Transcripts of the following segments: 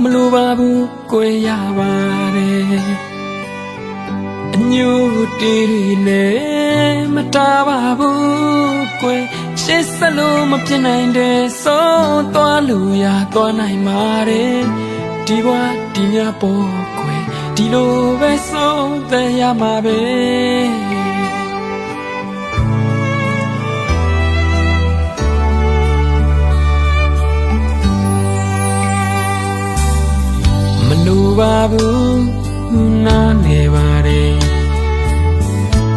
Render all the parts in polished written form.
မလိုပါဘူးကိုရပါတယ်အညို့တီးရီလည်းမတားပါဘူးကိုရှေ့ဆက်လို့မဖြစ်နိုင်တဲ့ဆုံးသွားလို့ရသွားနိုင်ပါတယ်ဒီဘဝဒီညပေါ်ကိုဒီလိုပဲဆုံးသက်ရမှာပဲမလိုပါဘူးနားနေပါတယ်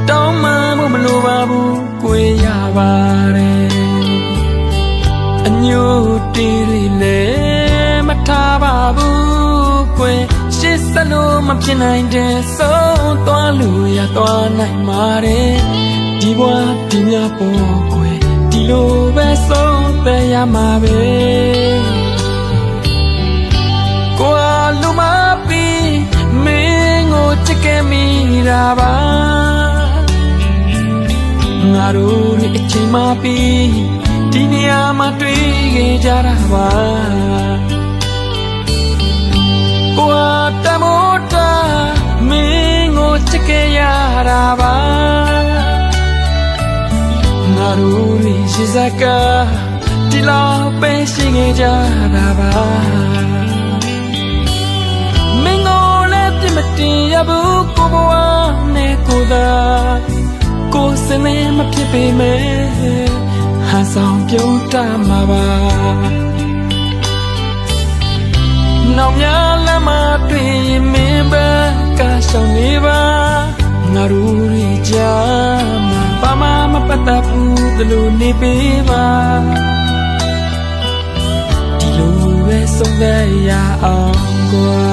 တောင်းမှမလိုပါဘူးကိုရပါတယ်အညို့တီးရီလည်းမထားပါဘူးကိုရှေ့ဆက်လို့မဖြစ်နိုင်တဲ့ဆုံးသွားလို့ရသွားနိုင်ပါတယ်ဒီဘဝဒီညပေါ်ကိုဒီလိုပဲဆုံးသက်ရမှာပဲကိုလူမပီမင်းကိုချစ်ခဲ့မိတာပါငါတို့ရဲ့အချိန်မှပြီးဒီနေရာမှာတွေ့ခဲ့ကြတာပါကိုတမိုးတာမင်းကိုချစ်ခဲ့ရတာပါငါတို့ရဲ့ရှိစကားဒီလောက်ပဲရှိခဲ့ကြတာပါမင်းကိုလည်းပြမတင်ရဘူးကိုဘဝနဲ့ကိုသာကိုစနေမဖြစ်ပေမဲ့ဟာဆောင်ပြုံးတမှာပါနောင်များလမ်းမတွေ့မင်းဘက်ကရှောင်နေပါငါတို့ရကြမှာဘာမှမပတ်သက်ဘူးဒီလိုနေပေးပါဒီလိုပဲဆုံးသက်ရအောင်ကွာ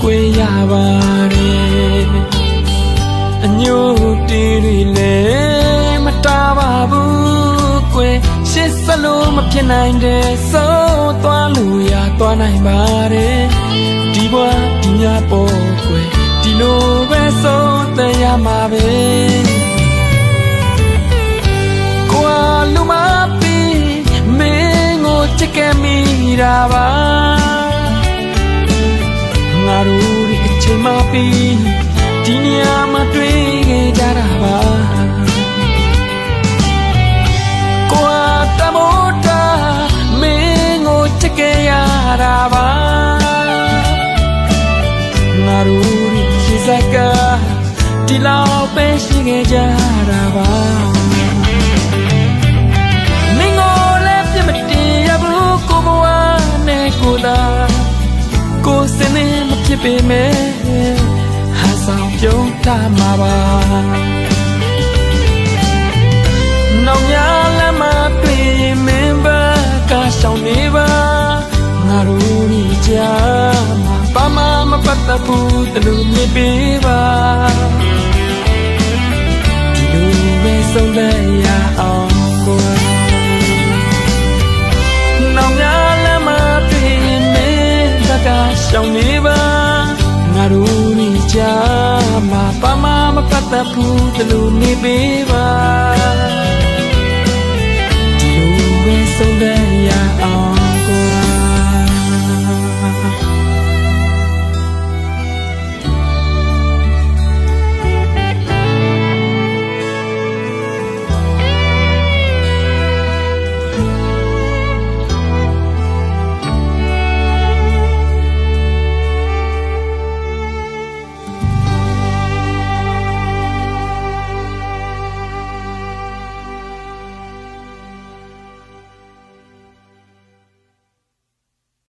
ကိုရပါတယ်အညို့တီးရီလည်းမတားပါဘူးကိုရှေ့ဆက်လို့မဖြစ်နိုင်တဲ့ဆုံးသွားလို့ရသွားနိုင်ပါတယ်ဒီဘဝဒီညပေါ်ကိုဒီလိုပဲဆုံးသက်ရမှာပဲကိုလူမပီမင်းကိုချစ်ခဲ့မိတာပါငါတို့ရဲ့အချိန်မှပြီးဒီနေရာမှာတွေ့ခဲ့ကြတာပါကိုတမိုးတာမင်းကိုချစ်ခဲ့ရတာပါငါတို့ရဲ့ရှိစကားဒီလောက်ပဲရှိခဲ့ကြတာပါမင်းကိုလည်းပြမတင်ရဘူးကိုဘဝနဲ့ကိုသာကိုစနေမဖြစ်ပေမဲ့ဟာဆောင်ပြုံးတမှာပါနောင်များလမ်းမတွေ့မင်းဘက်ကရှောင်နေပါငါတို့ညီကြမှာဘာမှမပတ်သက်ဘူးတလူနေပေးပါဒီလိုပဲဆုံးသက်ရအောင်ကိုနောင်များလမ်းမတွေ့မင်းဘက်ကရှောင်နေပါငါတို့ညီကြမှာဘာမှမပတ်သက်ဘူးတလူနေပေးပါဒီလိုပဲဆုံးသက်ရအောင်